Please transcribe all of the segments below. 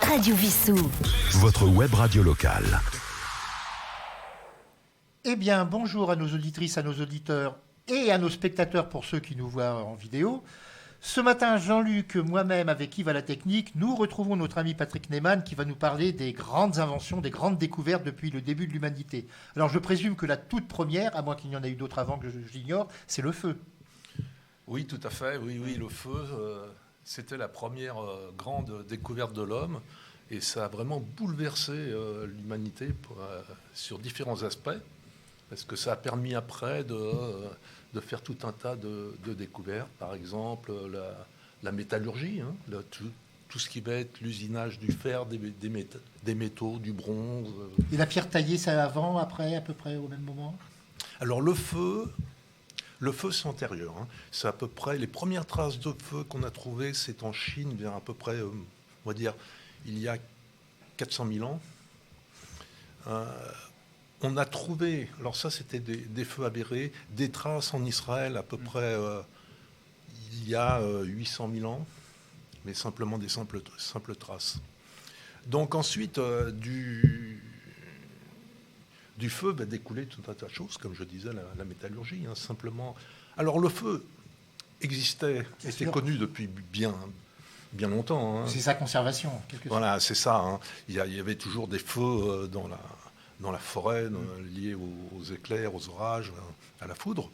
Radio Vissou. Votre web radio locale. Eh bien, bonjour à nos auditrices, à nos auditeurs et à nos spectateurs pour ceux qui nous voient en vidéo. Ce matin, Jean-Luc, moi-même, avec Yves à la technique, nous retrouvons notre ami Patrick Neyman qui va nous parler des grandes inventions, des grandes découvertes depuis le début de l'humanité. Alors, je présume que la toute première, à moins qu'il y en ait eu d'autres avant que j'ignore, c'est le feu. Oui, tout à fait. Oui, le feu, c'était la première grande découverte de l'homme. Et ça a vraiment bouleversé l'humanité sur différents aspects. Parce que ça a permis après de faire tout un tas de découvertes. Par exemple, la métallurgie, tout ce qui va être l'usinage du fer, des métaux, du bronze. Et la pierre taillée, c'est avant, après, à peu près au même moment ? Alors le feu, c'est antérieur. C'est à peu près les premières traces de feu qu'on a trouvées, c'est en Chine, vers à peu près, on va dire, il y a 400 000 ans. On a trouvé, alors ça c'était des feux avérés, des traces en Israël à peu près il y a 800 000 ans, mais simplement des simples traces. Donc ensuite, du feu va découler tout un tas de choses, comme je disais, la métallurgie, simplement. Alors le feu était connu depuis bien longtemps. C'est sa conservation, quelque sorte. Voilà, c'est ça. Il y avait toujours des feux dans la forêt, liés aux éclairs, aux orages, à la foudre.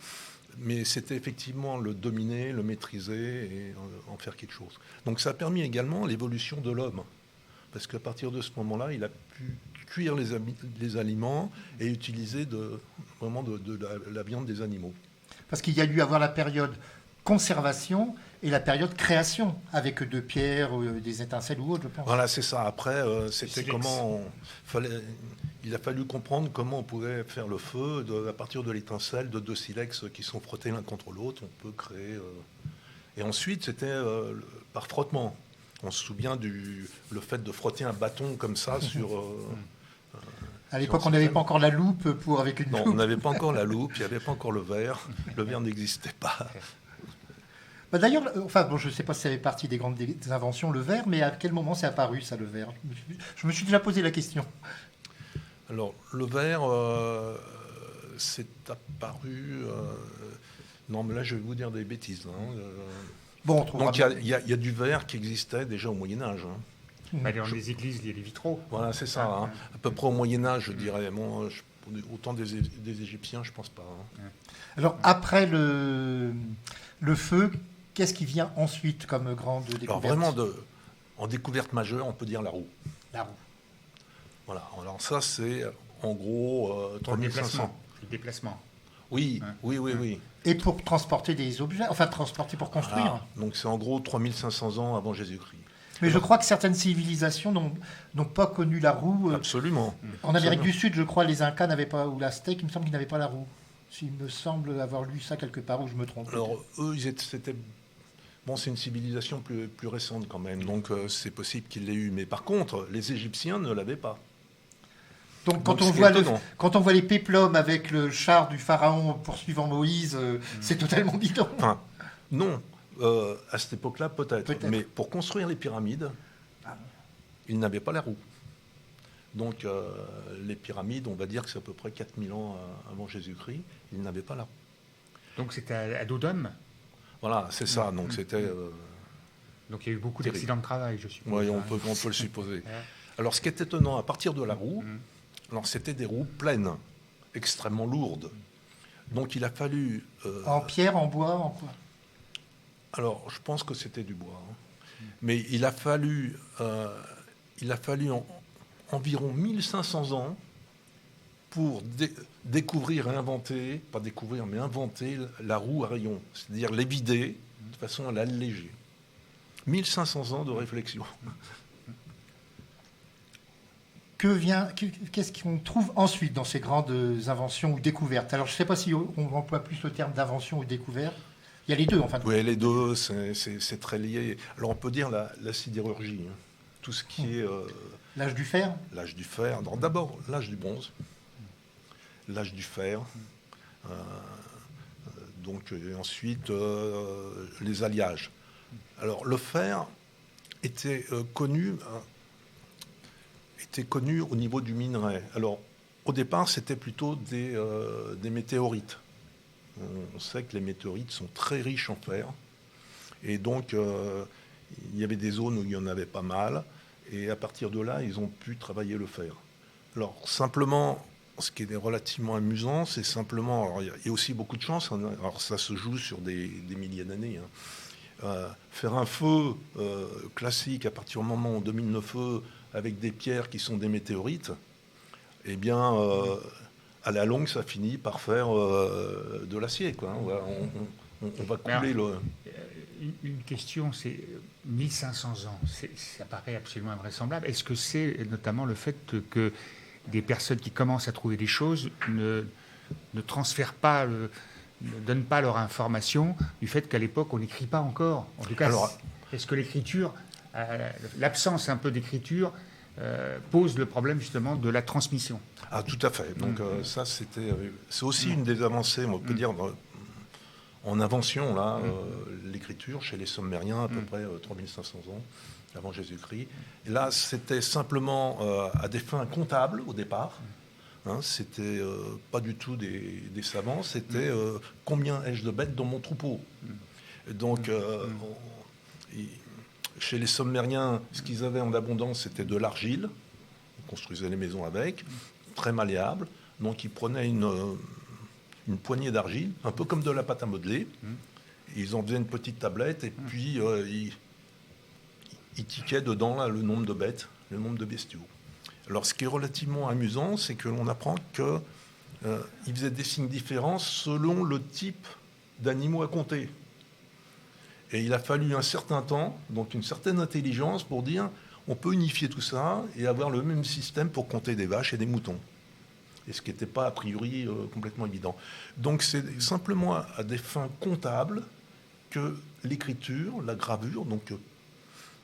Mais c'était effectivement le dominer, le maîtriser et en faire quelque chose. Donc ça a permis également l'évolution de l'homme. Parce qu'à partir de ce moment-là, il a pu cuire les aliments et utiliser vraiment de la viande des animaux. Parce qu'il y a dû avoir la période conservation et la période création, avec de pierres, des étincelles ou autre, je pense. Voilà, c'est ça. Après, c'était il a fallu comprendre comment on pouvait faire le feu à partir de l'étincelle, de deux silex qui sont frottés l'un contre l'autre. On peut créer... Et ensuite, c'était par frottement. On se souvient le fait de frotter un bâton comme ça sur... À l'époque, on n'avait pas encore la loupe avec une loupe. Non, on n'avait pas encore la loupe, il n'y avait pas encore le verre. Le verre n'existait pas. D'ailleurs, je ne sais pas si ça fait partie des grandes inventions, le verre, mais à quel moment c'est apparu, ça, le verre ? Je me suis déjà posé la question. Alors, le verre, c'est apparu... Non, mais là, je vais vous dire des bêtises. Bon, donc, il y a du verre qui existait déjà au Moyen-Âge. Dans les églises, il y a les vitraux. Voilà, c'est ça. À peu près au Moyen-Âge, je dirais. Bon, autant des Égyptiens, je ne pense pas. Alors, après le feu, qu'est-ce qui vient ensuite comme grande découverte ? Alors, vraiment, en découverte majeure, on peut dire la roue. La roue. Voilà. Alors, ça, c'est en gros 3500. Le déplacement. Oui, oui. Et pour transporter des objets, transporter pour construire. Voilà. Donc, c'est en gros 3500 ans avant Jésus-Christ. Mais je crois que certaines civilisations n'ont pas connu la roue. Absolument. En Amérique du Sud, je crois, les Incas n'avaient pas, ou l'Aztèque, il me semble qu'ils n'avaient pas la roue. Il me semble avoir lu ça quelque part, où je me trompe. Alors, eux, c'était... Bon, c'est une civilisation plus récente quand même, donc c'est possible qu'ils l'aient eu. Mais par contre, les Égyptiens ne l'avaient pas. Donc quand on voit les péplums avec le char du pharaon poursuivant Moïse, c'est totalement bidon. Enfin, non. À cette époque-là, peut-être. Mais pour construire les pyramides, ils n'avaient pas la roue. Donc, les pyramides, on va dire que c'est à peu près 4000 ans avant Jésus-Christ, ils n'avaient pas la roue. Donc, c'était à dos d'homme ? Voilà, c'est ça. Donc, c'était... Donc, il y a eu beaucoup d'accidents de travail, je suppose. Oui, on peut le supposer. Alors, ce qui est étonnant, à partir de la roue, alors c'était des roues pleines, extrêmement lourdes. Donc, il a fallu... En pierre, en bois, en quoi ? Alors, je pense que c'était du bois. Mais il a fallu environ 1500 ans pour découvrir et inventer, pas découvrir, mais inventer la roue à rayons. C'est-à-dire les vider de façon à l'alléger. 1500 ans de réflexion. Qu'est-ce qu'on trouve ensuite dans ces grandes inventions ou découvertes ? Alors, je ne sais pas si on emploie plus le terme d'invention ou découverte. Il y a les deux, en fin de compte. Oui, les deux, c'est très lié. Alors, on peut dire la sidérurgie. Tout ce qui est... L'âge du fer ? L'âge du fer. D'abord, l'âge du bronze. L'âge du fer. Et ensuite, les alliages. Alors, le fer était connu était connu au niveau du minerai. Alors, au départ, c'était plutôt des météorites. On sait que les météorites sont très riches en fer. Et donc, il y avait des zones où il y en avait pas mal. Et à partir de là, ils ont pu travailler le fer. Alors, simplement, ce qui est relativement amusant, c'est simplement... Alors, il y a aussi beaucoup de chance. Alors, ça se joue sur des milliers d'années. Faire un feu classique à partir du moment où on domine le feu avec des pierres qui sont des météorites, eh bien, à la longue, ça finit par faire de l'acier, quoi. On va couler le... Une question, c'est 1500 ans, ça paraît absolument invraisemblable. Est-ce que c'est notamment le fait que des personnes qui commencent à trouver des choses ne transfèrent pas, ne donnent pas leur information du fait qu'à l'époque, on n'écrit pas encore? En tout cas, est-ce que l'écriture, l'absence un peu d'écriture, pose le problème justement de la transmission? Ah, tout à fait. Donc ça, c'est aussi une des avancées, on peut dire, en invention, là, l'écriture chez les Sumériens, à peu près 3500 ans avant Jésus-Christ. Et là, c'était simplement à des fins comptables au départ. C'était pas du tout des savants, c'était combien ai-je de bêtes dans mon troupeau. Donc, chez les Sumériens, ce qu'ils avaient en abondance, c'était de l'argile. Ils construisaient les maisons avec, très malléable. Donc, ils prenaient une poignée d'argile, un peu comme de la pâte à modeler. Ils en faisaient une petite tablette et puis ils tiquaient dedans là, le nombre de bêtes, le nombre de bestiaux. Alors, ce qui est relativement amusant, c'est que l'on apprend qu'ils faisaient des signes différents selon le type d'animaux à compter. Et il a fallu un certain temps, donc une certaine intelligence pour dire on peut unifier tout ça et avoir le même système pour compter des vaches et des moutons. Et ce qui n'était pas a priori complètement évident. Donc c'est simplement à des fins comptables que l'écriture, la gravure, donc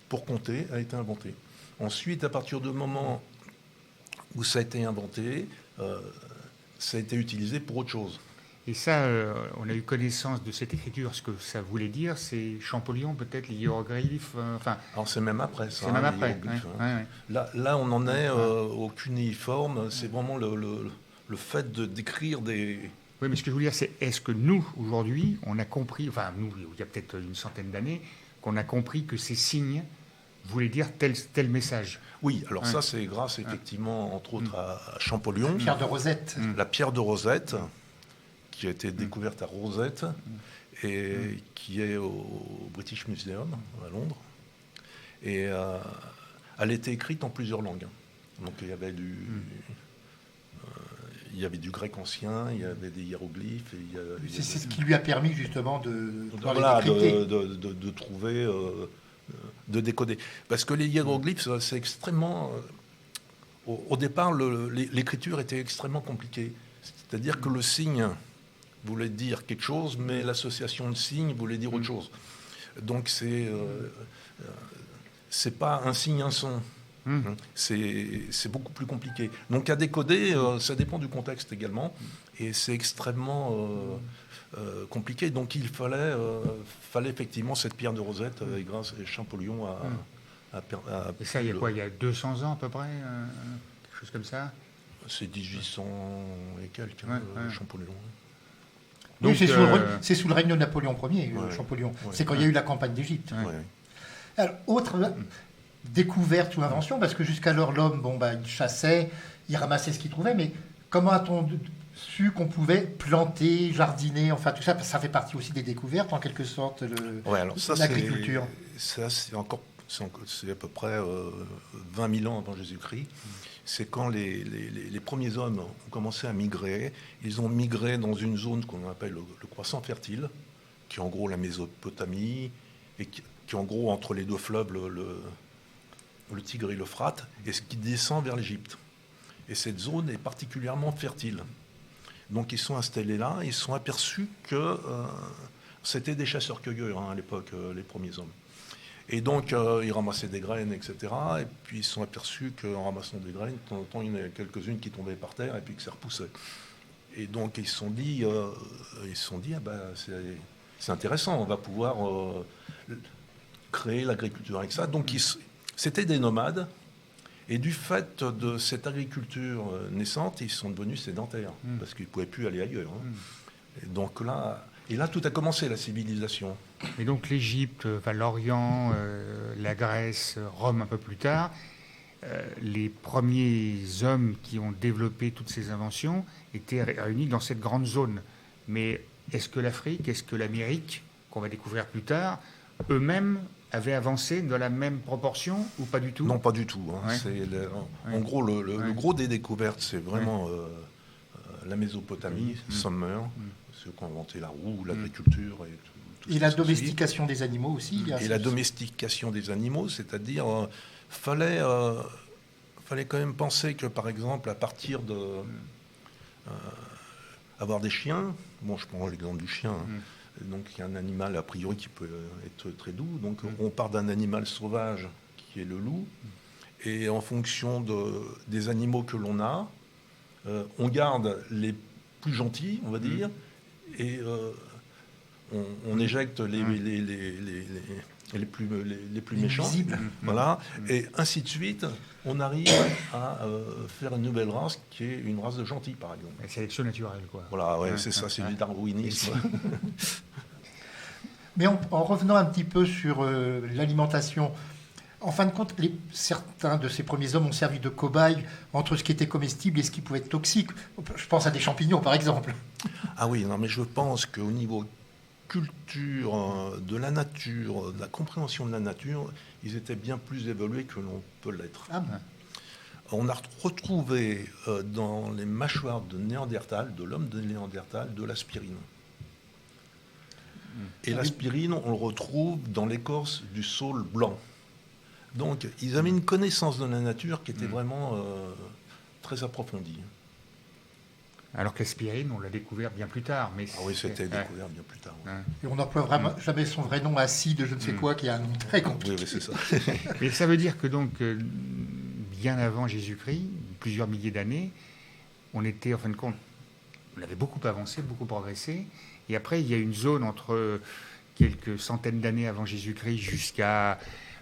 pour compter, a été inventée. Ensuite, à partir du moment où ça a été inventé, ça a été utilisé pour autre chose. Et ça, on a eu connaissance de cette écriture, ce que ça voulait dire, c'est Champollion, peut-être, les hiéroglyphes, Alors c'est même après ça. C'est même après. Ouais. Là, on en est au cunéiforme. C'est vraiment le fait d'écrire des... Oui, mais ce que je veux dire, c'est est-ce que nous, aujourd'hui, on a compris, enfin, nous, il y a peut-être une centaine d'années, qu'on a compris que ces signes voulaient dire tel message. Oui, alors ça, c'est grâce, effectivement, entre autres, à Champollion. La pierre de Rosette. La pierre de Rosette, qui a été découverte à Rosette et qui est au British Museum à Londres. Et elle était écrite en plusieurs langues. Donc il y avait du grec ancien, il y avait des hiéroglyphes. C'est ce qui lui a permis justement de trouver, de décoder. Parce que les hiéroglyphes, c'est extrêmement... Au départ, l'écriture était extrêmement compliquée. C'est-à-dire que le signe voulait dire quelque chose, mais l'association de signes voulait dire autre chose. Donc c'est pas un signe, un son. C'est beaucoup plus compliqué. Donc à décoder, ça dépend du contexte également, et c'est extrêmement compliqué. Donc il fallait effectivement cette pierre de Rosette, et grâce à Champollion et ça, il y a quoi, il y a 200 ans à peu près, quelque chose comme ça? C'est 1800 et quelques, Champollion. Donc, oui, c'est sous le règne de Napoléon Ier, Champollion. C'est quand il y a eu la campagne d'Égypte. Alors, autre découverte ou invention, parce que jusqu'alors, l'homme, il chassait, il ramassait ce qu'il trouvait, mais comment a-t-on su qu'on pouvait planter, jardiner, enfin tout ça, ça fait partie aussi des découvertes, en quelque sorte, l'agriculture. C'est à peu près 20 000 ans avant Jésus-Christ. C'est quand les premiers hommes ont commencé à migrer. Ils ont migré dans une zone qu'on appelle le croissant fertile, qui est en gros la Mésopotamie, et qui est en gros entre les deux fleuves, le Tigre et l'Euphrate, et ce qui descend vers l'Égypte. Et cette zone est particulièrement fertile. Donc ils sont installés là, ils se sont aperçus que c'était des chasseurs-cueilleurs à l'époque, les premiers hommes. Et donc, ils ramassaient des graines, etc. Et puis, ils se sont aperçus qu'en ramassant des graines, de temps en temps, il y en avait quelques-unes qui tombaient par terre et puis que ça repoussait. Et donc, ils se sont dit, c'est intéressant, on va pouvoir créer l'agriculture avec ça. Donc, c'était des nomades. Et du fait de cette agriculture naissante, ils sont devenus sédentaires, parce qu'ils ne pouvaient plus aller ailleurs. Et donc là, tout a commencé, la civilisation. Mais donc l'Égypte, l'Orient, la Grèce, Rome un peu plus tard, les premiers hommes qui ont développé toutes ces inventions étaient réunis dans cette grande zone. Mais est-ce que l'Afrique, est-ce que l'Amérique, qu'on va découvrir plus tard, eux-mêmes avaient avancé dans la même proportion ou pas du tout? Non, pas du tout. Ouais. En gros, le gros des découvertes, c'est vraiment la Mésopotamie, Sumer, ceux qui ont inventé la roue, l'agriculture et tout Et ce la qui s'ensuit. domestication des animaux aussi. Et la domestication des animaux, c'est-à-dire, fallait quand même penser que, par exemple, à partir de avoir des chiens, bon, je prends l'exemple du chien, donc il y a un animal a priori qui peut être très doux, donc on part d'un animal sauvage qui est le loup, et en fonction des animaux que l'on a, on garde les plus gentils, on va dire, et on éjecte les plus méchants, nuisibles. voilà, et ainsi de suite, on arrive à faire une nouvelle race qui est une race de gentils, par exemple. La sélection naturelle, quoi. Voilà, ouais, c'est ça, c'est du darwinisme. Mais en revenant un petit peu sur l'alimentation, en fin de compte, certains de ces premiers hommes ont servi de cobayes entre ce qui était comestible et ce qui pouvait être toxique. Je pense à des champignons, par exemple. Ah oui, non, mais je pense qu'au niveau culture de la nature, de la compréhension de la nature, ils étaient bien plus évolués que l'on peut l'être. Ah bon. On a retrouvé dans les mâchoires de Néandertal, de l'homme de Néandertal, de l'aspirine. Et l'aspirine, on le retrouve dans l'écorce du saule blanc. Donc, ils avaient une connaissance de la nature qui était vraiment très approfondie. Alors que l'aspirine, on l'a découvert bien plus tard. Mais Ah oui, c'était découvert bien plus tard. Ouais. Et on n'emploie vraiment jamais son vrai nom, acide, je ne sais quoi, qui a un nom très compliqué. Oui, c'est ça. Mais ça veut dire que donc, bien avant Jésus-Christ, plusieurs milliers d'années, on était, en fin de compte, on avait beaucoup avancé, beaucoup progressé. Et après, il y a une zone entre quelques centaines d'années avant Jésus-Christ jusqu'à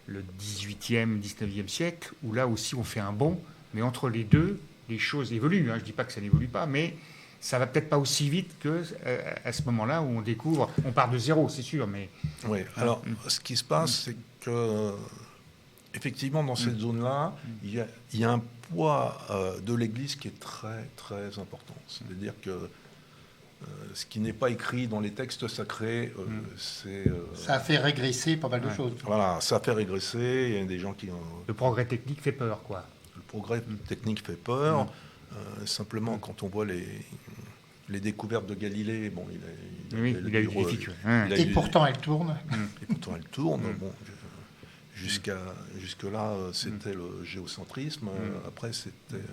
le 18e, 19e siècle, où là aussi on fait un bond. Mais entre les deux, les choses évoluent. Je ne dis pas que ça n'évolue pas, mais ça va peut-être pas aussi vite qu'à ce moment-là où on découvre. On part de zéro, c'est sûr, mais... Oui, alors ce qui se passe, c'est que effectivement, dans cette zone-là, il y a un poids de l'Église qui est très, très important. C'est-à-dire que ce qui n'est pas écrit dans les textes sacrés, c'est... Ça a fait régresser pas mal de choses. Voilà, ça fait régresser. Il y a des gens qui... Le progrès technique fait peur, quoi. Le progrès technique fait peur. Simplement, quand on voit les découvertes de Galilée, bon, il a eu des difficultés. Et pourtant, elle tourne. Et pourtant, elle tourne. Bon, jusque-là, c'était le géocentrisme. Après, c'était...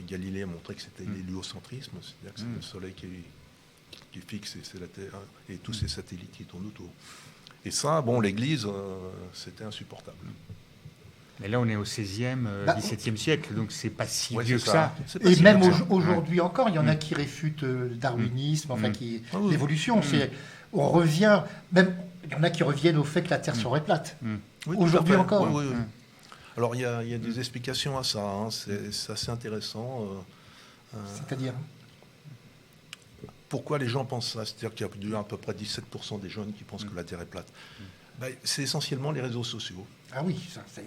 Galilée a montré que c'était l'héliocentrisme, c'est-à-dire que c'est le Soleil qui est fixe et c'est la Terre et tous ces satellites qui tournent autour. Et ça, bon, l'Église, c'était insupportable. Mais là, on est au 16e, 17e siècle, donc c'est pas si vieux que ça. Et même aujourd'hui encore, il y en a qui réfutent le darwinisme, enfin, l'évolution. On revient, même, il y en a qui reviennent au fait que la Terre serait plate. Oui, aujourd'hui encore. Oui. Alors, il y a des explications à ça. C'est assez intéressant. C'est-à-dire pourquoi les gens pensent ça? C'est-à-dire qu'il y a à peu près 17% des jeunes qui pensent que la Terre est plate. C'est essentiellement les réseaux sociaux. Ah oui, ça c'est...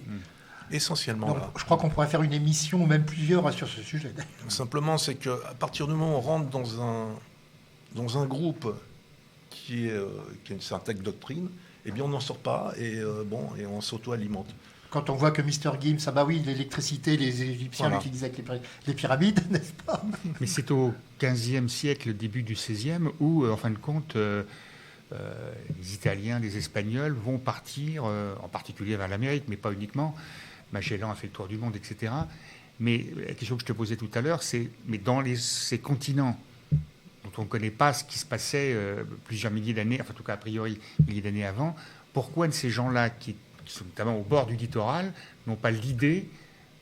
Essentiellement. Donc, je crois qu'on pourrait faire une émission, ou même plusieurs, sur ce sujet. Simplement, c'est qu'à partir du moment où on rentre dans un groupe qui est une certaine doctrine, eh bien, on n'en sort pas et on s'auto-alimente. Quand on voit que Mr. Gims, ah bah oui, l'électricité, les Égyptiens l'utilisaient avec les pyramides, n'est-ce pas? Mais c'est au XVe siècle, début du XVIe, où, en fin de compte, les Italiens, les Espagnols vont partir, en particulier vers l'Amérique, mais pas uniquement. Magellan a fait le tour du monde, etc. Mais la question que je te posais tout à l'heure, c'est, mais dans ces continents dont on ne connaît pas ce qui se passait plusieurs milliers d'années, enfin en tout cas a priori milliers d'années avant, pourquoi ces gens-là qui sont notamment au bord du littoral, n'ont pas l'idée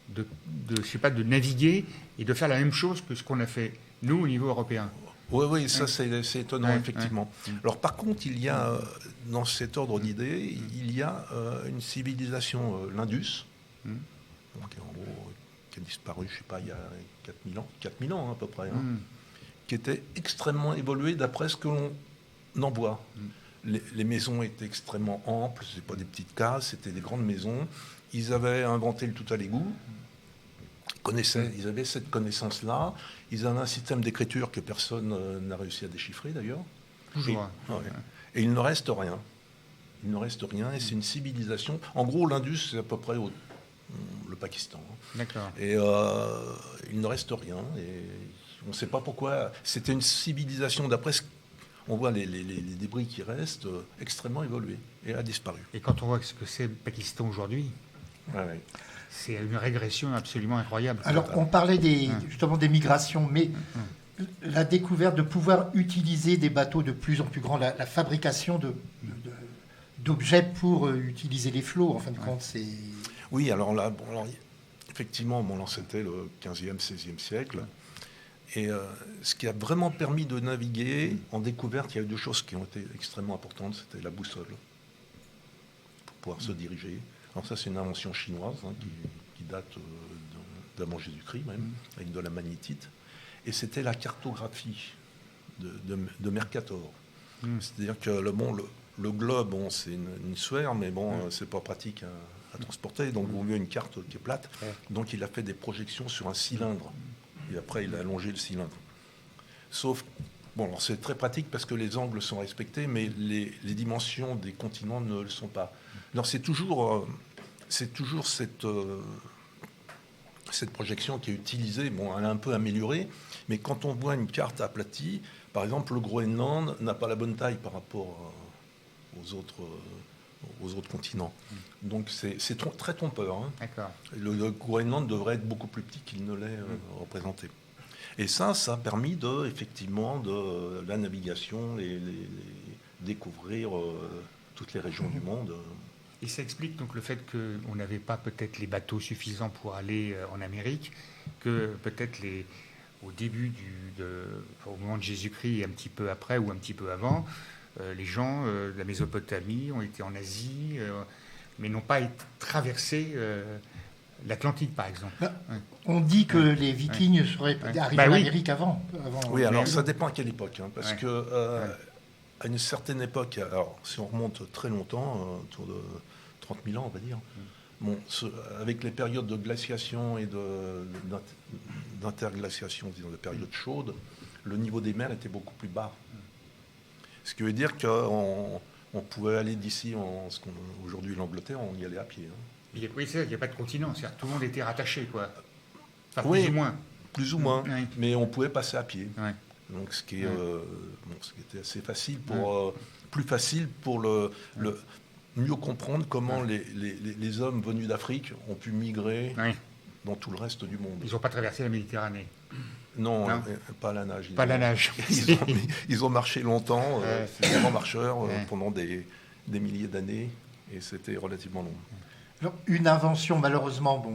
de naviguer et de faire la même chose que ce qu'on a fait, nous, au niveau européen? Oui, ça c'est étonnant, effectivement. Alors par contre, il y a, dans cet ordre d'idées, il y a une civilisation, l'Indus, qui, en gros, qui a disparu, je ne sais pas, il y a 4000 ans à peu près, hein, qui était extrêmement évolué d'après ce que l'on en voit. Les maisons étaient extrêmement amples, ce pas des petites cases, c'était des grandes maisons. Ils avaient inventé le tout à l'égout, ils avaient cette connaissance-là, ils avaient un système d'écriture que personne n'a réussi à déchiffrer d'ailleurs. Toujours. Et il ne reste rien. Il ne reste rien, et c'est une civilisation. En gros, l'Indus, c'est à peu près le Pakistan. D'accord. Et il ne reste rien, et on ne sait pas pourquoi. C'était une civilisation, d'après ce on voit les débris qui restent, extrêmement évolués, et elle a disparu. Et quand on voit ce que c'est le Pakistan aujourd'hui, c'est une régression absolument incroyable. Alors, on parlait justement des migrations, mais la découverte de pouvoir utiliser des bateaux de plus en plus grands, la fabrication d'objets pour utiliser les flots, en fin de compte, c'est... Oui, alors là, effectivement, là, c'était le 15e, 16e siècle. Et ce qui a vraiment permis de naviguer, en découverte, il y a eu deux choses qui ont été extrêmement importantes. C'était la boussole, pour pouvoir se diriger. Alors ça, c'est une invention chinoise, hein, qui date d'avant Jésus-Christ même, avec de la magnétite. Et c'était la cartographie de Mercator. C'est-à-dire que le globe, c'est une sphère, mais c'est pas pratique à transporter. Donc, vous voulez une carte qui est plate. Donc, il a fait des projections sur un cylindre. Et après, il a allongé le cylindre. Sauf, alors c'est très pratique parce que les angles sont respectés, mais les dimensions des continents ne le sont pas. Alors, c'est toujours cette projection qui est utilisée. Bon, elle est un peu améliorée, mais quand on voit une carte aplatie, par exemple, le Groenland n'a pas la bonne taille par rapport aux autres continents. Donc c'est très trompeur. Hein. D'accord. Le Groenland devrait être beaucoup plus petit qu'il ne l'est représenté. Et ça a permis effectivement de la navigation, découvrir toutes les régions du monde. Et ça explique donc le fait qu'on n'avait pas peut-être les bateaux suffisants pour aller en Amérique, que peut-être au début au moment de Jésus-Christ, un petit peu après ou un petit peu avant, les gens de la Mésopotamie ont été en Asie, mais n'ont pas traversé l'Atlantique, par exemple. On dit que les Vikings seraient arrivés en Amérique avant. Oui, alors ça dépend à quelle époque, hein, parce que à une certaine époque, alors si on remonte très longtemps, autour de 30 000 ans, on va dire, avec les périodes de glaciation et d'interglaciation, disons, de périodes chaudes, le niveau des mers était beaucoup plus bas. Ce qui veut dire qu'on pouvait aller d'ici, aujourd'hui l'Angleterre, on y allait à pied. Hein. Oui, c'est ça, il n'y a pas de continent, c'est-à-dire tout le monde était rattaché, quoi. Enfin, oui, plus ou moins. Plus ou moins, Oui. Mais on pouvait passer à pied. Oui. Donc ce qui était assez facile plus facile pour mieux comprendre comment les hommes venus d'Afrique ont pu migrer dans tout le reste du monde. Ils n'ont pas traversé la Méditerranée. Non, pas à la nage. Pas la nage. Ils ont marché longtemps, des grands marcheurs, pendant des milliers d'années, et c'était relativement long. Alors, une invention, malheureusement,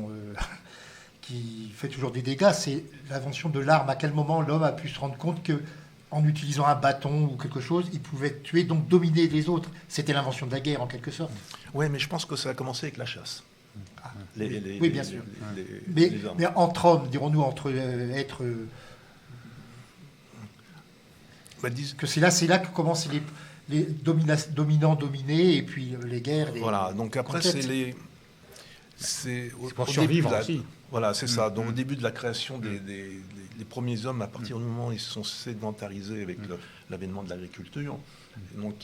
qui fait toujours des dégâts, c'est l'invention de l'arme. À quel moment l'homme a pu se rendre compte qu'en utilisant un bâton ou quelque chose, il pouvait tuer, donc dominer les autres. C'était l'invention de la guerre, en quelque sorte. Oui, mais je pense que ça a commencé avec la chasse. Oui, bien sûr. Mais entre hommes, dirons-nous, entre êtres... que c'est là que commencent les dominants dominés, et puis les guerres. Voilà, donc après, conquêtes. C'est pour survivre aussi. Voilà, c'est ça. Donc au début de la création des premiers hommes, à partir du moment où ils se sont sédentarisés avec l'avènement de l'agriculture, donc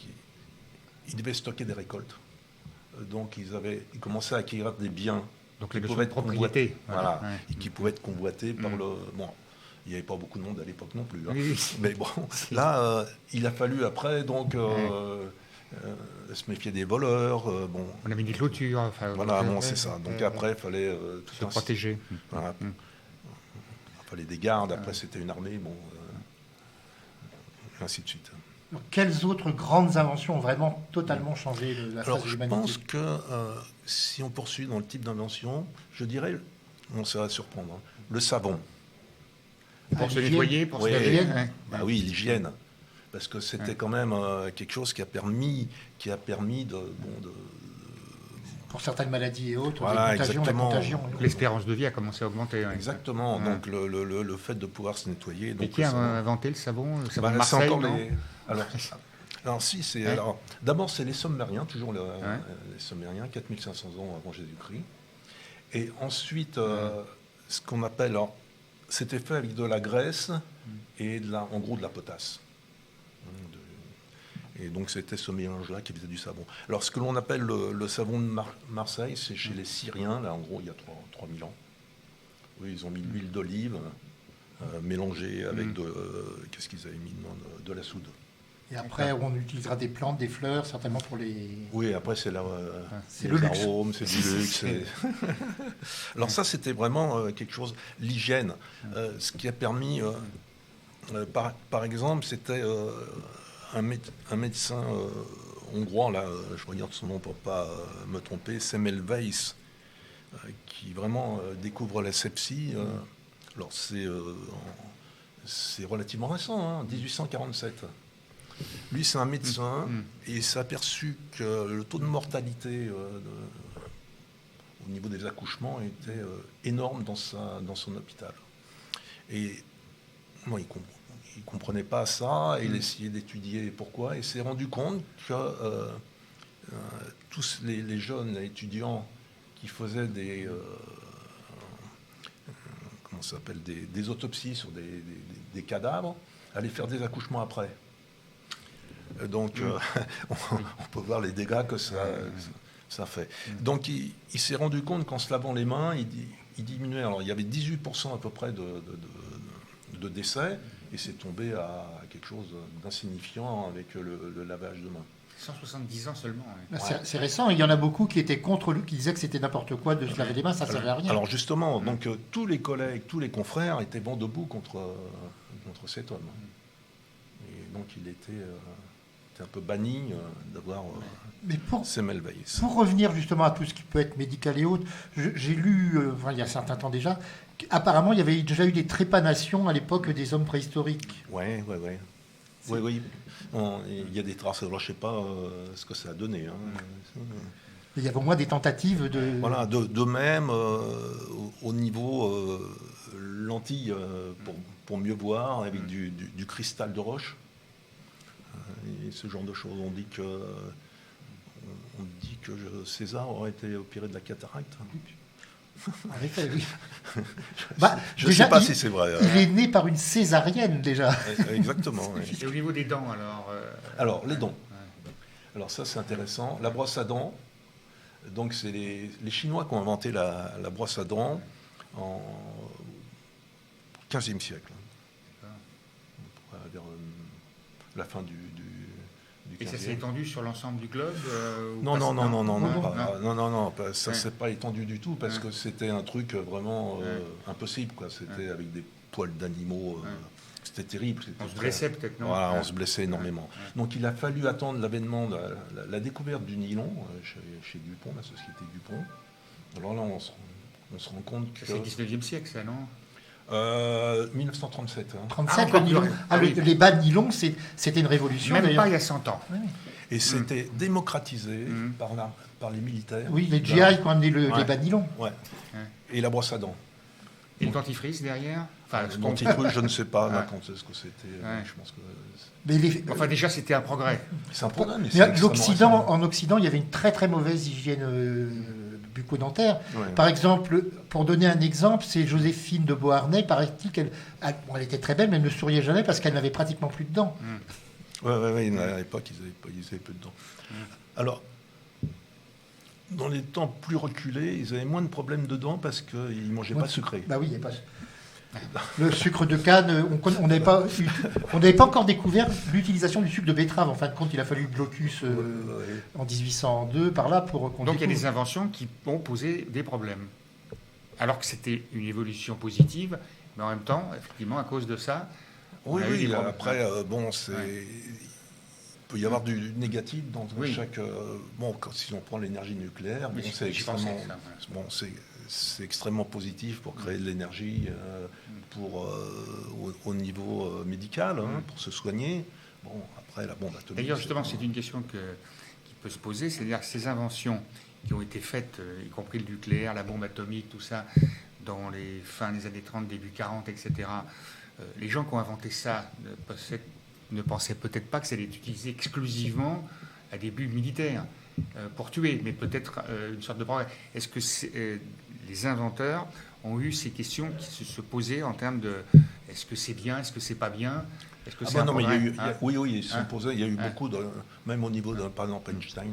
ils devaient stocker des récoltes. Donc ils commençaient à acquérir des biens. Donc les notions de propriété. Voilà, et qui pouvaient être convoités par le... Bon, il n'y avait pas beaucoup de monde à l'époque non plus. Hein. Oui. Mais bon, là, il a fallu après, donc... se méfier des voleurs. On a mis des clôtures. Enfin, voilà, c'est ça. Donc après, il fallait se protéger. Voilà. Il fallait des gardes. Après, c'était une armée. Et ainsi de suite. Donc, quelles autres grandes inventions ont vraiment totalement changé la face de l'humanité ? Je pense que si on poursuit dans le type d'invention, je dirais, ça va surprendre, hein, le savon. Pour se nettoyer, pour se laver. Oui, l'hygiène. Parce que c'était quand même quelque chose qui a permis Pour certaines maladies et autres, Voilà, des contagions, exactement. la contagion. L'espérance de vie a commencé à augmenter. Ouais. Exactement. Ouais. Donc le fait de pouvoir se nettoyer. Et Donc, qui a le savon- inventé le savon de c'est Marseille, encore non les. Alors si, c'est. Ouais. Alors, d'abord, c'est les Sumériens, toujours les Ouais. Sumériens, 4500 ans avant Jésus-Christ. Et ensuite, ce qu'on appelle. Alors, c'était fait avec de la graisse et en gros de la potasse. Et donc c'était ce mélange-là qui faisait du savon. Alors ce que l'on appelle le savon de Marseille, c'est chez les Syriens, là en gros il y a 3000 ans. Oui, ils ont mis de l'huile d'olive mélangée avec qu'est-ce qu'ils avaient mis dedans, de la soude. Et après, on utilisera des plantes, des fleurs, certainement pour les... Oui, après c'est c'est les le luxe. arômes, c'est du luxe. Alors ça c'était vraiment quelque chose, l'hygiène. Ce qui a permis, par exemple, c'était... un médecin hongrois, là, je regarde son nom pour ne pas me tromper, Semmelweis, qui vraiment découvre la sepsie. Alors c'est relativement récent, 1847. Lui, c'est un médecin et il s'est aperçu que le taux de mortalité au niveau des accouchements était énorme dans son hôpital. Et moi, il comprenait pas ça, et il essayait d'étudier pourquoi, et s'est rendu compte que tous les jeunes étudiants qui faisaient des comment ça s'appelle, des autopsies sur des cadavres allaient faire des accouchements après. Donc on peut voir les dégâts que ça fait. Donc il s'est rendu compte qu'en se lavant les mains, il diminuait. Alors il y avait 18% à peu près de décès, et c'est tombé à quelque chose d'insignifiant avec le lavage de mains. 170 ans seulement. Ouais. C'est récent, il y en a beaucoup qui étaient contre lui, qui disaient que c'était n'importe quoi de se laver les mains, ça ne servait à rien. Alors justement, donc tous les collègues, tous les confrères étaient vent debout contre cet homme. Et donc il était un peu banni d'avoir Semmelweis. Pour revenir justement à tout ce qui peut être médical et autres, j'ai lu, il y a un certain temps déjà, qu'apparemment il y avait déjà eu des trépanations à l'époque des hommes préhistoriques. Oui. Oui. Il y a des traces. Alors, je ne sais pas ce que ça a donné. Il y avait au moins des tentatives de... Voilà, de même, au niveau lentilles pour mieux voir, avec du cristal de roche. Et ce genre de choses. On dit que César aurait été opéré de la cataracte. En effet, oui. Je ne sais pas si c'est vrai. Il est né par une césarienne déjà. Exactement. Oui. Et au niveau des dents, alors Alors, les dents. Ouais. Alors ça, c'est intéressant. La brosse à dents. Donc, c'est les Chinois qui ont inventé la brosse à dents en 15e siècle. Vers la fin du Et ça s'est étendu sur l'ensemble du globe Non, ça ne s'est pas étendu du tout, parce que c'était un truc vraiment impossible, quoi. C'était avec des poils d'animaux, c'était terrible. On se blessait peut-être, non? Voilà, on se blessait énormément. Donc il a fallu attendre l'avènement, la découverte du nilon chez Dupont, la société Dupont. Alors là, on se rend compte que... C'est le 19e siècle, ça, non? 1937. 37, le nylon. Les bas de nylon, c'était une révolution. Même pas il y a 100 ans. Oui. Et c'était démocratisé par les militaires. Oui, les GI qui ont amené les bas de nylon. Ouais. Et la brosse à dents. Et le dentifrice derrière? Enfin, le dentifrice, je ne sais pas quand est-ce que c'était. Je pense que... Enfin, déjà, c'était un progrès. C'est un progrès, mais en Occident, il y avait une très très mauvaise hygiène bucco-dentaire. Ouais. Par exemple, pour donner un exemple, c'est Joséphine de Beauharnais, paraît-il qu'elle elle était très belle, mais elle ne souriait jamais parce qu'elle n'avait pratiquement plus de dents. Oui, à l'époque, ils avaient peu de dents. Alors, dans les temps plus reculés, ils avaient moins de problèmes de dents parce qu'ils ne mangeaient pas sucré. Bah oui, il n'y a pas... Le sucre de canne, on n'avait pas encore découvert l'utilisation du sucre de betterave. En fin de compte, il a fallu Glaucus en 1802 par là pour qu'on Donc il y a des inventions qui ont posé des problèmes. Alors que c'était une évolution positive, mais en même temps, effectivement, à cause de ça... Oui, après, il peut y avoir du négatif dans chaque... si on prend l'énergie nucléaire, c'est extrêmement positif pour créer de l'énergie au niveau médical, pour se soigner. Après, la bombe atomique... D'ailleurs, justement, c'est une question qui peut se poser, c'est-à-dire que ces inventions qui ont été faites, y compris le nucléaire, la bombe atomique, tout ça, dans les fins des années 30, début 40, etc., les gens qui ont inventé ça ne pensaient peut-être pas que ça allait être utilisé exclusivement à des buts militaires pour tuer, mais peut-être une sorte de progrès. Est-ce que les inventeurs ont eu ces questions qui se posaient en termes de est-ce que c'est bien, est-ce que c'est pas bien, est-ce que c'est un non, mais progrès, oui, ils se sont posés. Il y a eu beaucoup de, même au niveau de, par exemple, Einstein,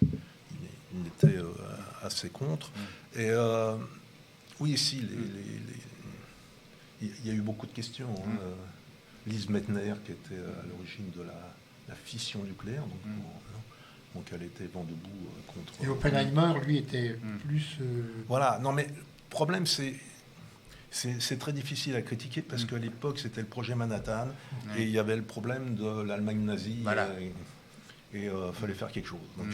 il était assez contre. Et oui, si, il y a eu beaucoup de questions. Lise Meitner, qui était à l'origine de la fission nucléaire, donc elle était vent debout contre. Et Oppenheimer, lui, était plus. Voilà, non, mais le problème, c'est très difficile à critiquer parce qu'à l'époque, c'était le projet Manhattan et il y avait le problème de l'Allemagne nazie. Voilà. Et fallait faire quelque chose. Donc,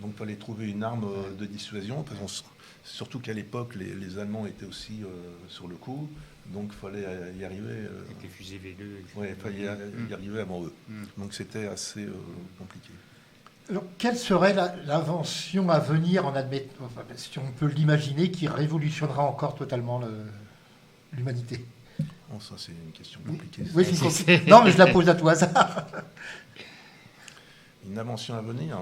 il fallait trouver une arme de dissuasion. Surtout qu'à l'époque, les Allemands étaient aussi sur le coup. Donc, il fallait y arriver. avec les fusées V2, etc. Oui, il fallait y arriver avant eux. Donc, c'était assez compliqué. Alors, quelle serait l'invention à venir, si on peut l'imaginer, qui révolutionnera encore totalement l'humanité? Bon, ça, c'est une question compliquée. Oui, c'est compliqué. Non, mais je la pose à tout hasard. Une invention à venir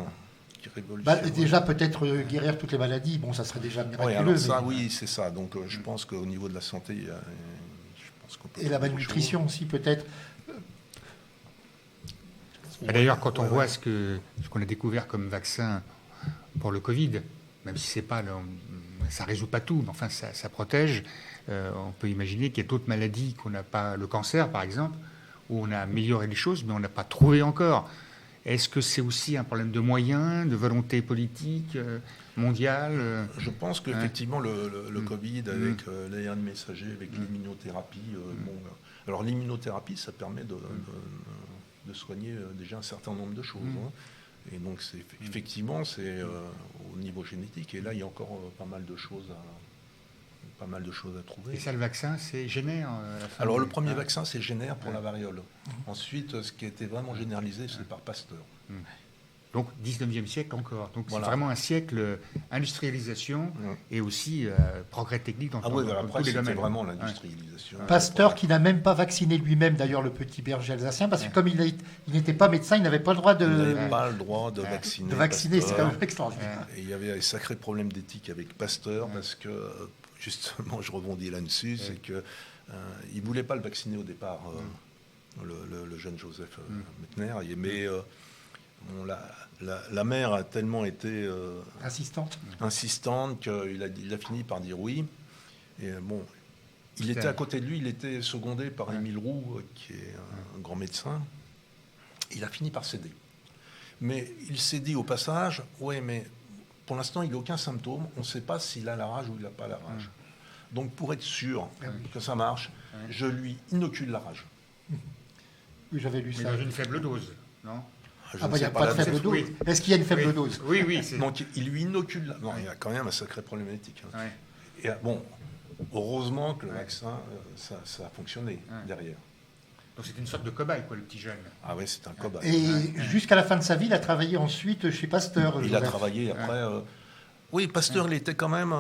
qui révolutionne. Déjà, peut-être guérir toutes les maladies. Bon, ça serait déjà miraculeux. Oui, alors ça, mais- oui, c'est ça. Donc, je pense qu'au niveau de la santé, je pense qu'on peut Et la trouver des malnutrition aussi, peut-être. choses. D'ailleurs, quand on Ouais, voit ce qu'on a découvert comme vaccin pour le Covid, même si c'est pas, ça résout pas tout, mais enfin ça protège, on peut imaginer qu'il y a d'autres maladies qu'on n'a pas, le cancer par exemple, où on a amélioré les choses, mais on n'a pas trouvé encore. Est-ce que c'est aussi un problème de moyens, de volonté politique mondiale Je pense qu'effectivement, le Covid, avec l'ARN messager, avec l'immunothérapie, alors l'immunothérapie, ça permet de soigner déjà un certain nombre de choses. Et donc, effectivement, c'est au niveau génétique. Et là, il y a encore pas mal de choses à trouver. Et ça, le vaccin, c'est génère à la fin Alors, du- le premier vaccin, c'est Jenner pour la variole. Ensuite, ce qui a été vraiment généralisé, c'est par Pasteur. Donc, 19e siècle encore. Donc, Voilà. c'est vraiment un siècle industrialisation et aussi progrès technique dans, Ah oui, dans après, tous les c'était domaines. vraiment l'industrialisation. Pasteur qui n'a même pas vacciné lui-même, d'ailleurs, le petit berger alsacien, parce que comme il n'était pas médecin, il n'avait pas le droit Il de n'avait pas le droit de vacciner. de vacciner. C'est Pasteur. quand même extraordinaire. Et il y avait un sacré problème d'éthique avec Pasteur parce que, justement, je rebondis là-dessus, c'est que il ne voulait pas le vacciner au départ, le jeune Joseph Meitner. Mais la mère a tellement été insistante qu'il a fini par dire oui. Et bon, il était à côté de lui, il était secondé par Émile Roux, qui est un grand médecin. Il a fini par céder. Mais il s'est dit au passage, ouais, mais pour l'instant, il n'a aucun symptôme. On ne sait pas s'il a la rage ou il n'a pas la rage. Donc, pour être sûr que ça marche, je lui inocule la rage. Oui, j'avais lu Mais ça. dans une faible dose, non? Je Ah ne bah, il n'y sais a pas de la faible dose. dose. Oui. Est-ce qu'il y a une faible dose? Oui, oui. c'est- Donc, il lui inocule la... Non, il y a quand même un sacré problématique. Ouais. Et bon, heureusement que le vaccin, ça a fonctionné derrière. Donc, c'est une sorte de cobaye, quoi, le petit jeune. Ah oui, c'est un cobaye. Et jusqu'à la fin de sa vie, il a travaillé ensuite chez Pasteur. Il a Joseph. travaillé après. Oui, Pasteur, il était quand même.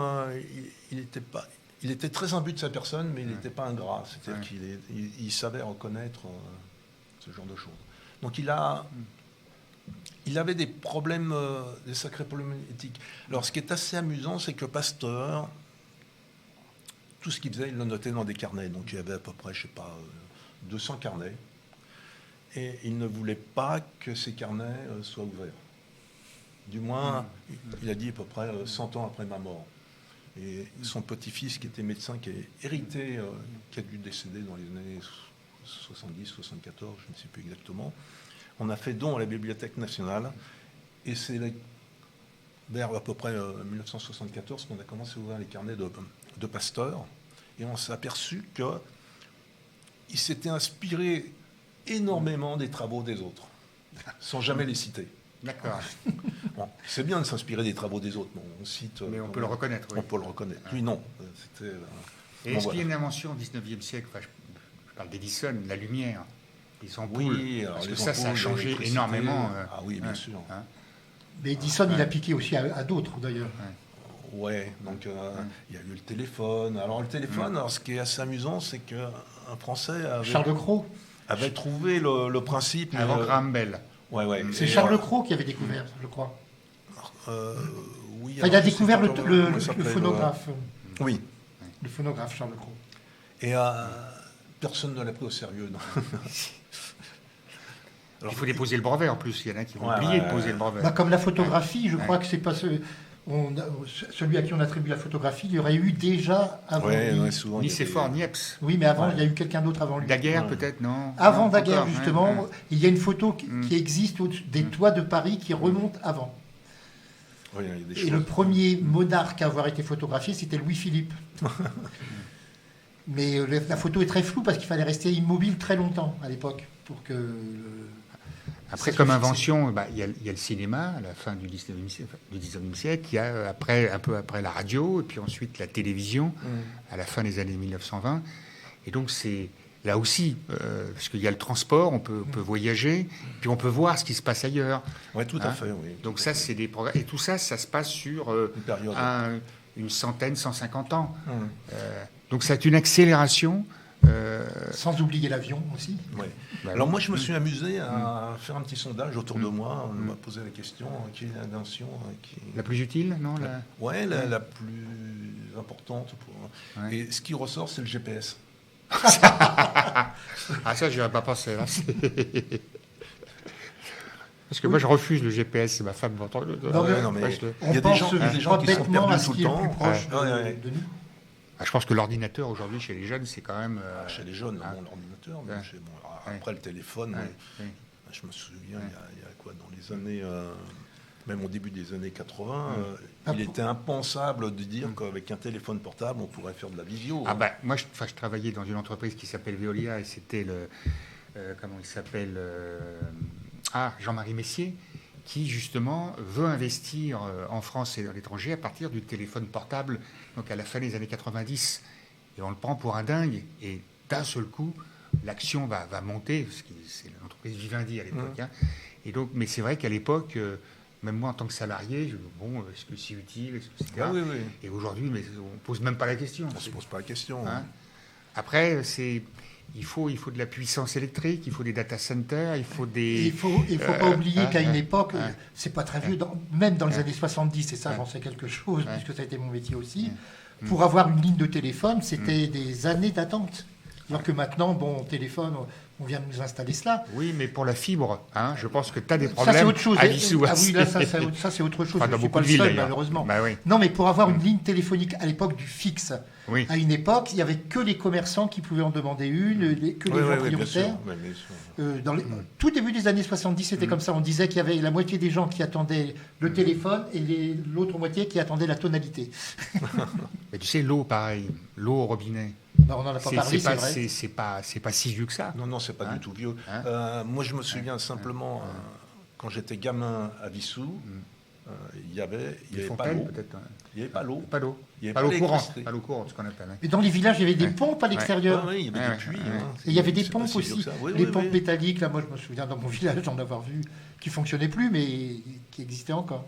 Il était très imbu de sa personne, mais il n'était pas ingrat. C'est-à-dire qu'il savait reconnaître ce genre de choses. Donc il avait des problèmes, des sacrés problèmes éthiques. Alors ce qui est assez amusant, c'est que Pasteur, tout ce qu'il faisait, il le notait dans des carnets. Donc il y avait à peu près, je ne sais pas, 200 carnets. Et il ne voulait pas que ces carnets soient ouverts. Du moins, il a dit à peu près 100 ans après ma mort. Et son petit-fils, qui était médecin, qui a hérité, qui a dû décéder dans les années 70, 74, je ne sais plus exactement, on a fait don à la Bibliothèque nationale. Et c'est vers à peu près 1974 qu'on a commencé à ouvrir les carnets de Pasteur. Et on s'est aperçu qu'il s'était inspiré énormément des travaux des autres, sans jamais les citer. D'accord. Bon, c'est bien de s'inspirer des travaux des autres, mais on cite... Mais on peut le reconnaître, oui. On peut le reconnaître. Lui, non. C'était... Et est-ce qu'il y a une invention au 19e siècle, enfin, je parle d'Edison, la lumière, les ampoules, Oui, alors parce les que ça a ampoules, changé l'électricité, énormément. Ah oui, bien sûr. Hein. Mais Edison, il a piqué aussi à d'autres, d'ailleurs. Ouais, donc il y a eu le téléphone. Alors le téléphone, alors, ce qui est assez amusant, c'est qu'un Français Charles Cros. avait trouvé le principe. Avant Graham Bell. Ouais. C'est Charles Cros qui avait découvert, je crois. Oui. Enfin, il a découvert le s'appelait, phonographe. Oui. Le phonographe, Charles Cros. Et personne ne l'a pris au sérieux. Non. Alors, il faut déposer le brevet en plus. Il y en a qui vont oublier de poser le brevet. Comme la photographie, je crois que c'est pas celui à qui on attribue la photographie, il y aurait eu déjà avant lui. Souvent, Ni Sephore, ni Epps. Oui, mais avant, il y a eu quelqu'un d'autre avant lui. Daguerre, peut-être, non? Avant Non, Daguerre, encore, justement, il y a une photo qui existe des toits de Paris qui remonte avant. Oui, il y a des Et choses. le premier monarque à avoir été photographié, c'était Louis-Philippe. Mais la photo est très floue parce qu'il fallait rester immobile très longtemps à l'époque pour que... Après, comme invention, il y a le cinéma à la fin du 19e siècle, il y a un peu après la radio, et puis ensuite la télévision à la fin des années 1920. Et donc c'est là aussi, parce qu'il y a le transport, on peut voyager, puis on peut voir ce qui se passe ailleurs. Oui, tout à fait, oui. Donc ça, c'est des progrès. Et tout ça, ça se passe sur Une période. une centaine, 150 ans. Donc c'est une accélération. Sans oublier l'avion aussi. Ouais. Bah, alors moi, je me suis amusé à faire un petit sondage autour de moi. On m'a posé la question, quelle est l'invention qui... La plus utile, non? Ouais, la plus importante. Ouais. Et ce qui ressort, c'est le GPS. Ah ça, je n'aurais pas pensé. Là. Parce que moi, je refuse le GPS, c'est ma femme m'entend. Non, mais il y a des gens qui sont bêtement à perdus ce tout qui le est le temps. plus proche de nous. Je pense que l'ordinateur, aujourd'hui, chez les jeunes, c'est quand même... Chez les jeunes, mon ordinateur. Mais après, le téléphone, je me souviens, il y a quoi, dans les années... même au début des années 80, il était impensable de dire qu'avec un téléphone portable, on pourrait faire de la visio. Moi, je travaillais dans une entreprise qui s'appelle Veolia, et c'était comment il s'appelle Jean-Marie Messier, qui justement veut investir en France et à l'étranger à partir du téléphone portable, donc à la fin des années 90. Et on le prend pour un dingue, et d'un seul coup, l'action va monter, parce que c'est l'entreprise Vivendi à l'époque. Et donc, mais c'est vrai qu'à l'époque... même moi, en tant que salarié, je me dis, bon, est-ce que c'est utile, etc. Oui. Et aujourd'hui, on ne pose même pas la question. On ne se pose pas la question. Après, il faut de la puissance électrique, il faut des data centers, il faut des... Il faut pas oublier qu'à une époque, c'est pas très vieux, même dans les années 70, et ça, j'en sais quelque chose, puisque ça a été mon métier aussi, pour avoir une ligne de téléphone, c'était des années d'attente. Alors que maintenant, bon, téléphone... On vient de nous installer cela. Oui, mais pour la fibre, je pense que tu as des problèmes. Ça, c'est autre chose. À Vissou. Ah oui, là, ça c'est autre chose. Enfin, je dans ne suis beaucoup pas de le villes, seul, d'ailleurs. malheureusement. Bah oui. Non, mais pour avoir une ligne téléphonique à l'époque du fixe, oui. à une époque, il n'y avait que les commerçants qui pouvaient en demander une, que les gens prioritaires. Dans tout début des années 70, c'était comme ça. On disait qu'il y avait la moitié des gens qui attendaient le téléphone et l'autre moitié qui attendaient la tonalité. Mais tu sais, l'eau, pareil. L'eau au robinet. On n'en a pas parlé, c'est vrai. C'est pas si vieux que ça. Non, c'est pas du tout vieux. Moi, je me souviens simplement, quand j'étais gamin à Vissou, il n'y avait pas l'eau. Il n'y avait pas l'eau. Pas l'eau. Il n'y avait pas pas l'eau courante. l'électricité. Pas l'eau courante, ce qu'on appelle. Et dans les villages, il y avait des pompes à l'extérieur. Oui, il y avait des puits. Et il y avait des pompes aussi. Les pompes métalliques, là, moi, je me souviens dans mon village d'en avoir vu, qui ne fonctionnaient plus, mais qui existaient encore.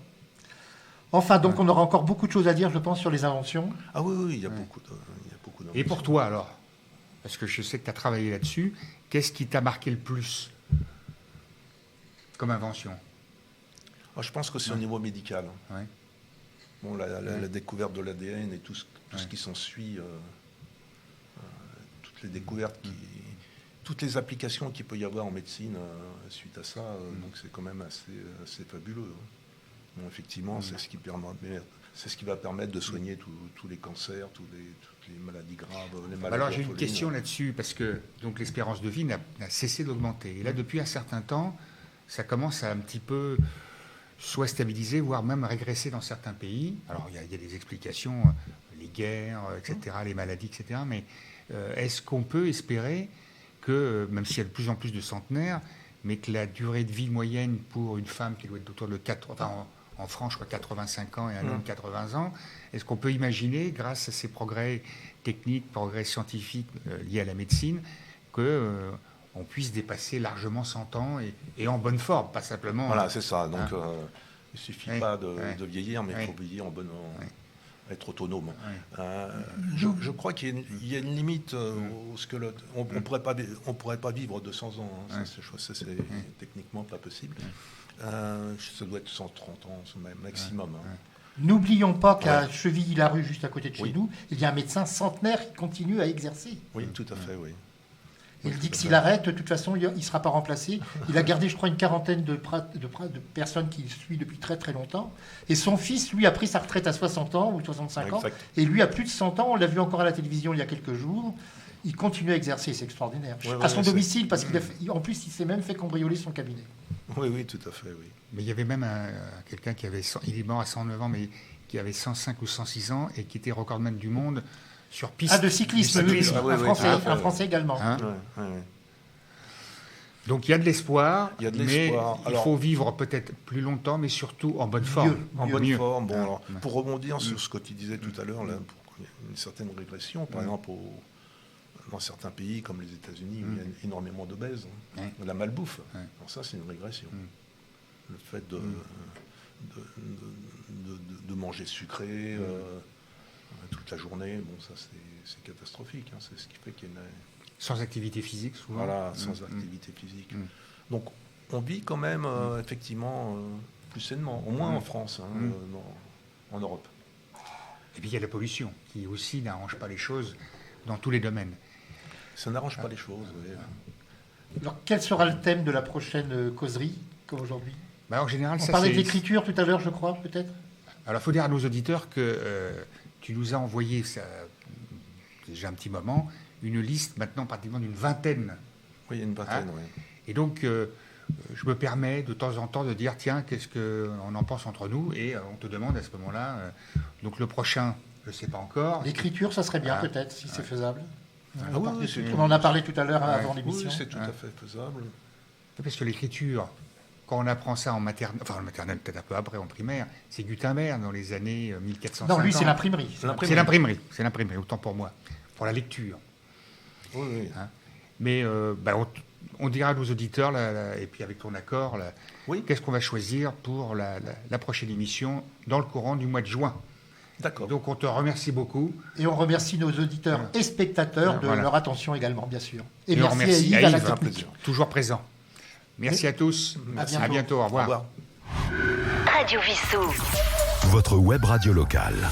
Enfin, donc, on aura encore beaucoup de choses à dire, je pense, sur les inventions. Ah oui, il y a beaucoup d'inventions. Et pour toi, alors, parce que je sais que tu as travaillé là-dessus, qu'est-ce qui t'a marqué le plus comme invention? Je pense que c'est au niveau médical. Ouais. Bon, la découverte de l'ADN et tout ce qui s'ensuit, toutes les découvertes, toutes les applications qu'il peut y avoir en médecine suite à ça, donc c'est quand même assez fabuleux. Bon, effectivement, c'est ce qui va permettre de soigner tous les cancers, toutes les maladies graves, les maladies. Alors j'ai une question là-dessus, parce que donc, l'espérance de vie n'a cessé d'augmenter. Et là, depuis un certain temps, ça commence à un petit peu soit stabiliser, voire même régresser dans certains pays. Alors il y a des explications, les guerres, etc., les maladies, etc. Mais est-ce qu'on peut espérer que, même s'il y a de plus en plus de centenaires, mais que la durée de vie moyenne pour une femme qui doit être autour de 80, en France, je crois 85 ans et un homme 80 ans, est-ce qu'on peut imaginer, grâce à ces progrès techniques, progrès scientifiques liés à la médecine, qu'on puisse dépasser largement 100 ans et en bonne forme, pas simplement... Voilà, c'est ça. Donc, Il ne suffit Oui. pas Ouais. de vieillir, mais il Ouais. faut vieillir être autonome. Ouais. Je crois qu'il y a une limite au squelette. On ne pourrait pas vivre 200 ans. Hein. Ouais. Ça, c'est techniquement pas possible. Ça doit être 130 ans maximum. Hein. N'oublions pas qu'à Chevilly-la-Rue, juste à côté de chez Oui. nous, il y a un médecin centenaire qui continue à exercer. Oui, tout à fait, oui. Il dit que s'il arrête, de toute façon, il ne sera pas remplacé. Il a gardé, je crois, une quarantaine de personnes qu'il suit depuis très très longtemps. Et son fils, lui, a pris sa retraite à 60 ans ou 65 ans. Exact. Et lui a plus de 100 ans. On l'a vu encore à la télévision il y a quelques jours. Il continue à exercer, c'est extraordinaire. À son domicile, parce qu'en plus, il s'est même fait cambrioler son cabinet. Oui, tout à fait, oui. Mais il y avait même quelqu'un qui avait, il est mort à 109 ans, mais qui avait 105 ou 106 ans et qui était recordman du monde sur piste. De cyclisme, de cyclisme. un Français également. Hein. Ouais. Donc il y a de l'espoir, Il y a de mais l'espoir. il faut vivre peut-être plus longtemps, mais surtout en bonne forme. En bonne Mieux. forme. Bon, Hein. alors, pour rebondir sur ce que tu disais tout à l'heure, là, il y a une certaine régression. Par exemple, dans certains pays comme les États-Unis, où il y a énormément d'obèses, la malbouffe. Alors ça, c'est une régression. Le fait de manger sucré toute la journée, bon, ça, c'est catastrophique. Hein. C'est ce qui fait qu'il y a Sans activité physique, souvent. Voilà, sans activité physique. Donc, on vit quand même, effectivement, plus sainement, au moins en France, en Europe. Et puis il y a la pollution, qui aussi n'arrange pas les choses dans tous les domaines. Ça n'arrange pas les choses, oui. Alors, quel sera le thème de la prochaine causerie, comme aujourd'hui? En général, On ça parlait c'est... de l'écriture tout à l'heure, je crois, peut-être. Alors, il faut dire à nos auditeurs que tu nous as envoyé, ça, déjà un petit moment, une liste maintenant pratiquement d'une vingtaine. Oui, il y a une vingtaine, oui. Et donc, je me permets de temps en temps de dire, tiens, qu'est-ce qu'on en pense entre nous? Et on te demande à ce moment-là, donc le prochain, je ne sais pas encore. L'écriture, ça serait bien, peut-être, si c'est faisable. Oui, On en a parlé tout à l'heure avant l'émission. Oui, c'est tout à fait faisable. Parce que l'écriture, quand on apprend ça en maternelle, enfin en maternelle peut-être un peu après, en primaire, c'est Gutenberg dans les années 1450. Non, lui, c'est l'imprimerie. C'est l'imprimerie, autant pour moi, pour la lecture. Oui. Hein. Mais on dira à nos auditeurs, et puis avec ton accord, qu'est-ce qu'on va choisir pour la prochaine émission dans le courant du mois de juin. D'accord. Donc on te remercie beaucoup. Et on remercie nos auditeurs et spectateurs de leur attention également, bien sûr. Et on merci remercie à Yves à la Yves, technique. toujours présent. Merci à tous. À bientôt. Au revoir. Votre web radio locale.